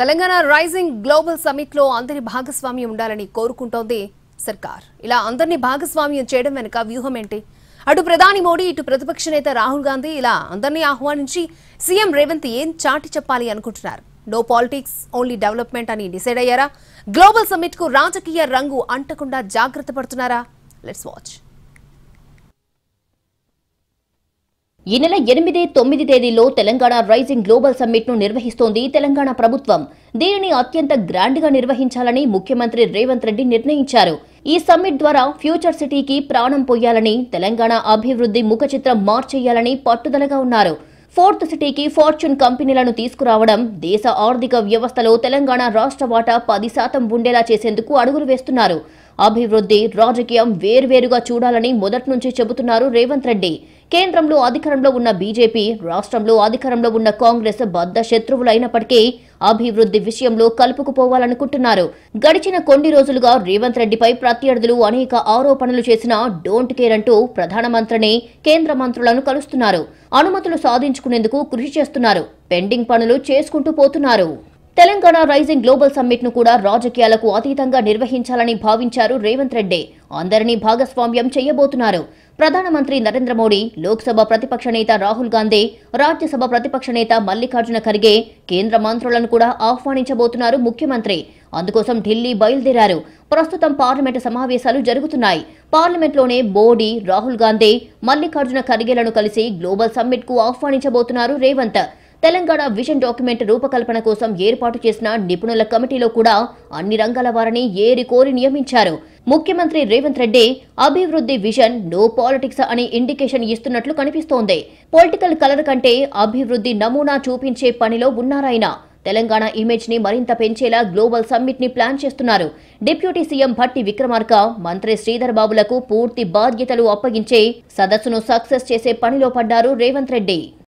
Telangana rising global summit లో అందరి భాగస్వామ్యం ఉండాలని కోరుకుంటోంది సర్కార్. ఇలా అందరినీ భాగస్వామ్యం చేయడం వెనుక వ్యూహం ఏంటి? అటు ప్రధాని మోడీ, ఇటు ప్రతిపక్ష నేత రాహుల్ గాంధీ ఇలా అందరినీ ఆహ్వానించి సీఎం రేవంత్ ఏం చాటి చెప్పాలి అనుకుంటున్నారు? నో పాలిటిక్స్, ఓన్లీ డెవలప్మెంట్ అని డిసైడ్ అయ్యారా? గ్లోబల్ సమిట్ కు రాజకీయ రంగు అంటకుండా జాగ్రత్త పడుతున్నారా? Let's watch. ఈ నెల 8, 9 తేదీల్లో తెలంగాణ రైజింగ్ గ్లోబల్ సమ్మిట్ ను నిర్వహిస్తోంది తెలంగాణ ప్రభుత్వం. దీనిని అత్యంత గ్రాండ్ గా నిర్వహించాలని ముఖ్యమంత్రి రేవంత్ రెడ్డి నిర్ణయించారు. ఈ సమ్మిట్ ద్వారా ఫ్యూచర్ సిటీకి ప్రాణం పోయాలని, తెలంగాణ అభివృద్ధి ముఖచిత్రం మార్చేయాలని పట్టుదలగా ఉన్నారు. ఫోర్త్ సిటీకి ఫార్చ్యూన్ కంపెనీలను తీసుకురావడం, దేశ ఆర్థిక వ్యవస్థలో తెలంగాణ రాష్ట్ర వాటా 10% ఉండేలా చేసేందుకు అడుగులు వేస్తున్నారు. అభివృద్ధి, రాజకీయం వేర్వేరుగా చూడాలని మొదటి నుంచి చెబుతున్నారు రేవంత్ రెడ్డి. కేంద్రంలో అధికారంలో ఉన్న బీజేపీ, రాష్ట్రంలో అధికారంలో ఉన్న కాంగ్రెస్ బద్ద శత్రువులైనప్పటికీ అభివృద్ధి విషయంలో కలుపుకుపోవాలనుకుంటున్నారు. గడిచిన కొన్ని రోజులుగా రేవంత్ రెడ్డిపై ప్రత్యర్థులు అనేక ఆరోపణలు చేసినా డోంట్ కేర్ అంటూ ప్రధానమంత్రిని, కేంద్ర మంత్రులను కలుస్తున్నారు. అనుమతులు సాధించుకునేందుకు కృషి చేస్తున్నారు. పెండింగ్ పనులు చేసుకుంటూ పోతున్నారు. తెలంగాణ రైజింగ్ గ్లోబల్ సమ్మిట్ ను కూడా రాజకీయాలకు అతీతంగా నిర్వహించాలని భావించారు రేవంత్ రెడ్డి. అందరినీ భాగస్వామ్యం చేయబోతున్నారు. ప్రధానమంత్రి నరేంద్ర మోడీ, లోక్సభ ప్రతిపక్ష నేత రాహుల్ గాంధీ, రాజ్యసభ ప్రతిపక్ష నేత మల్లికార్జున ఖర్గే, కేంద్ర మంత్రులను కూడా ఆహ్వానించబోతున్నారు ముఖ్యమంత్రి. అందుకోసం ఢిల్లీ బయలుదేరారు. ప్రస్తుతం పార్లమెంటు సమావేశాలు జరుగుతున్నాయి. పార్లమెంట్లోనే మోడీ, రాహుల్ గాంధీ, మల్లికార్జున ఖర్గేలను కలిసి గ్లోబల్ సమ్మిట్ కు ఆహ్వానించబోతున్నారు రేవంత్. తెలంగాణ విజన్ డాక్యుమెంట్ రూపకల్పన కోసం ఏర్పాటు చేసిన నిపుణుల కమిటీలో కూడా అన్ని రంగాల వారిని ఏరి కోరి నియమించారు. ముఖ్యమంత్రి రేవంత్ రెడ్డి అభివృద్ధి విజన్, నో పాలిటిక్స్ అని ఇండికేషన్ ఇస్తున్నట్లు కనిపిస్తోంది. పొలిటికల్ కలర్ కంటే అభివృద్ధి నమూనా చూపించే పనిలో ఉన్నారాయన. తెలంగాణ ఇమేజ్ ని మరింత పెంచేలా గ్లోబల్ సమ్మిట్ ని ప్లాన్ చేస్తున్నారు. డిప్యూటీ సీఎం భట్టి విక్రమార్క, మంత్రి శ్రీధర్ బాబులకు పూర్తి బాధ్యతలు అప్పగించే సదస్సును సక్సెస్ చేసే పనిలో పడ్డారు రేవంత్ రెడ్డి.